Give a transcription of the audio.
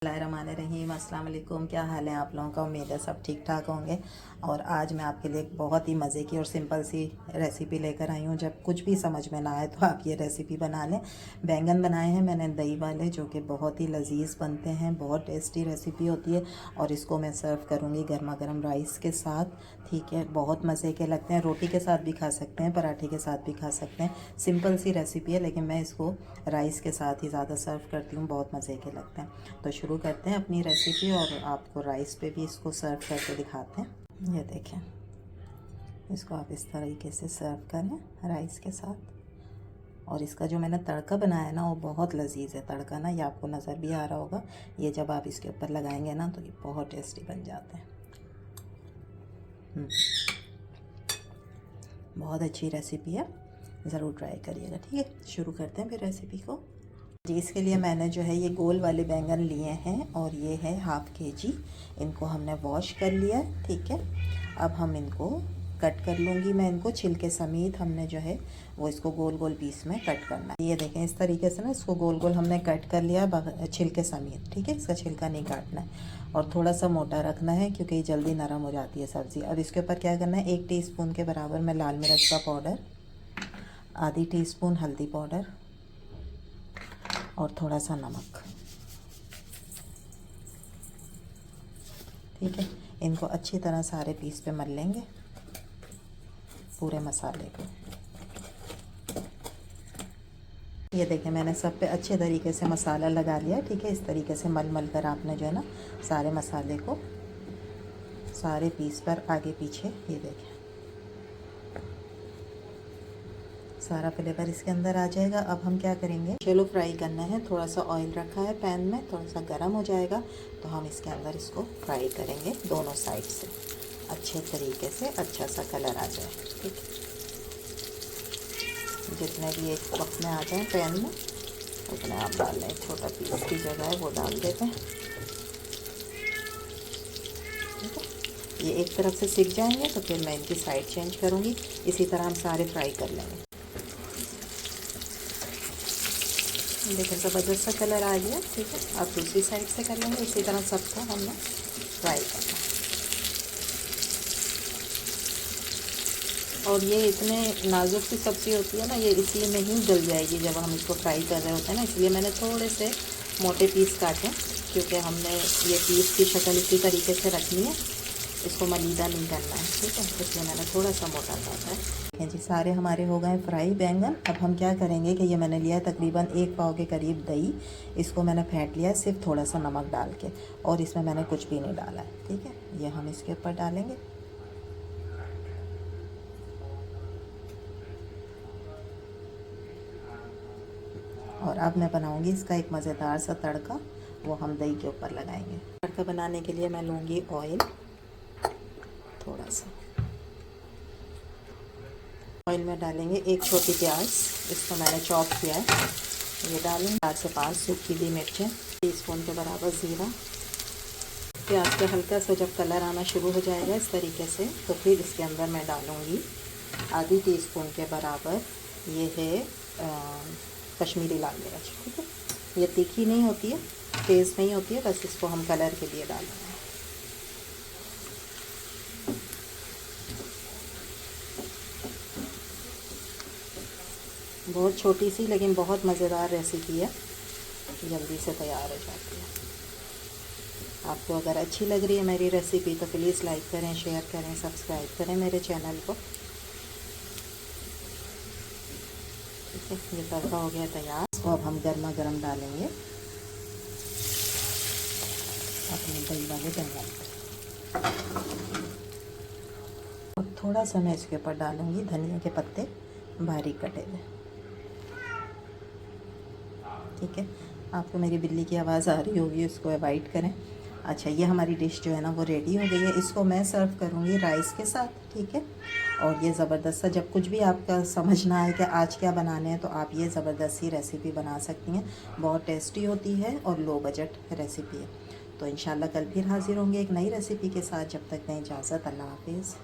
बिस्मिल्लाहिर्रहमानिर्रहीम। अस्सलाम वालेकुम। क्या हाल है आप लोगों का? उम्मीद है सब ठीक ठाक होंगे। और आज मैं आपके लिए एक बहुत ही मज़े की और सिंपल सी रेसिपी लेकर आई हूँ। जब कुछ भी समझ में ना आए तो आप ये रेसिपी बना लें। बैंगन बनाए हैं मैंने दही वाले, जो कि बहुत ही लजीज बनते हैं, बहुत टेस्टी रेसिपी होती है। और इसको मैं सर्व करूँगी गर्मा गर्म राइस के साथ। ठीक है, बहुत मज़े के लगते हैं। रोटी के साथ भी खा सकते हैं, पराठे के साथ भी खा सकते हैं। सिंपल सी रेसिपी है, लेकिन मैं इसको राइस के साथ ही ज़्यादा सर्व करती हूँ। बहुत मज़े के लगते हैं। तो शुरू करते हैं अपनी रेसिपी और आपको राइस पे भी इसको सर्व करके दिखाते हैं। ये देखें, इसको आप इस तरीके से सर्व करें राइस के साथ। और इसका जो मैंने तड़का बनाया ना, वो बहुत लजीज है तड़का ना, ये आपको नज़र भी आ रहा होगा। ये जब आप इसके ऊपर लगाएंगे ना तो ये बहुत टेस्टी बन जाते हैं। बहुत अच्छी रेसिपी है, ज़रूर ट्राई करिएगा। ठीक है, शुरू करते हैं फिर रेसिपी को। जी, इसके लिए मैंने जो है ये गोल वाले बैंगन लिए हैं और ये है हाफ़ kg। इनको हमने वॉश कर लिया है। ठीक है, अब हम इनको कट कर लूँगी मैं इनको छिलके समेत। हमने जो है वो इसको गोल गोल पीस में कट करना है। ये देखें, इस तरीके से ना इसको गोल गोल हमने कट कर लिया छिलके समेत। ठीक है, इसका छिलका नहीं काटना है और थोड़ा सा मोटा रखना है, क्योंकि ये जल्दी नरम हो जाती है सब्ज़ी। अब इसके ऊपर क्या करना है, 1 टीस्पून के बराबर में लाल मिर्च का पाउडर, आधी टीस्पून हल्दी पाउडर और थोड़ा सा नमक। ठीक है, इनको अच्छी तरह सारे पीस पे मल लेंगे पूरे मसाले को। ये देखें, मैंने सब पे अच्छे तरीके से मसाला लगा लिया। ठीक है, इस तरीके से मल मल कर आपने जो है ना सारे मसाले को सारे पीस पर आगे पीछे, ये देखें सारा फ्लेवर इसके अंदर आ जाएगा। अब हम क्या करेंगे, चलो फ्राई करना है। थोड़ा सा ऑयल रखा है पैन में, थोड़ा सा गर्म हो जाएगा तो हम इसके अंदर इसको फ्राई करेंगे दोनों साइड से, अच्छे तरीके से अच्छा सा कलर आ जाए। ठीक है, जितने भी एक वक्त में आ जाए पैन में उतने आप डाल लें। छोटा पीस की जगह है वो डाल देते हैं। ठीक है, ये एक तरफ से सिक जाएंगे तो फिर मैं इनकी साइड चेंज करूँगी। इसी तरह हम सारे फ्राई कर लेंगे। देखिए, ज़बरदस्त सा कलर आ गया। ठीक है, अब दूसरी साइड से कर लेंगे। इसी तरह सबको हमने फ्राई करना। और ये इतने नाजुक सी सब्ज़ी होती है ना, ये इसी में ही जल जाएगी जब हम इसको फ्राई कर रहे होते हैं ना। इसलिए मैंने थोड़े से मोटे पीस काटे, क्योंकि हमने ये पीस की शक्ल इसी तरीके से रखनी है, इसको मलीदा नहीं करना है। ठीक है, इसलिए मैंने थोड़ा सा मोटा काटा है। जी, सारे हमारे हो गए फ्राई बैंगन। अब हम क्या करेंगे कि ये मैंने लिया है तकरीबन 1 पाव के करीब दही। इसको मैंने फेंट लिया है सिर्फ थोड़ा सा नमक डाल के, और इसमें मैंने कुछ भी नहीं डाला है। ठीक है, ये हम इसके ऊपर डालेंगे। और अब मैं बनाऊंगी इसका एक मज़ेदार सा तड़का, वो हम दही के ऊपर लगाएंगे। तड़का बनाने के लिए मैं लूँगी ऑयल, थोड़ा सा ऑयल में डालेंगे 1 छोटी प्याज, इसको मैंने चॉप किया है, ये डालेंगे। 4 से 5 सूखी ली मिर्चें, टीस्पून के बराबर ज़ीरा। प्याज का हल्का सा जब कलर आना शुरू हो जाएगा इस तरीके से, तो फिर इसके अंदर मैं डालूँगी आधी टीस्पून के बराबर, ये है कश्मीरी लाल मिर्च। ठीक है, ये तीखी नहीं होती है, तेज़ नहीं होती है, बस इसको हम कलर के लिए डालेंगे। बहुत छोटी सी लेकिन बहुत मज़ेदार रेसिपी है, जल्दी से तैयार हो जाती है। आपको अगर अच्छी लग रही है मेरी रेसिपी तो प्लीज़ लाइक करें, शेयर करें, सब्सक्राइब करें मेरे चैनल को। ठीक है, ये तड़का हो गया तैयार। इसको अब हम गर्मा गर्म डालेंगे अपने दही वाले बैंगन पर। और थोड़ा सा मैं इसके ऊपर डालूँगी धनिया के पत्ते बारीक कटे हुए। ठीक है, आपको मेरी बिल्ली की आवाज़ आ रही होगी, उसको अवॉइड करें। अच्छा, ये हमारी डिश जो है ना वो रेडी हो गई है। इसको मैं सर्व करूँगी राइस के साथ। ठीक है, और ये ज़बरदस्त सा, जब कुछ भी आपका समझ ना आए कि आज क्या बनाने हैं, तो आप ये ज़बरदस्त सी रेसिपी बना सकती हैं। बहुत टेस्टी होती है और लो बजट रेसिपी है। तो इंशाल्लाह कल फिर हाज़िर होंगे एक नई रेसिपी के साथ। जब तक दें इजाज़त, अल्लाह हाफिज़।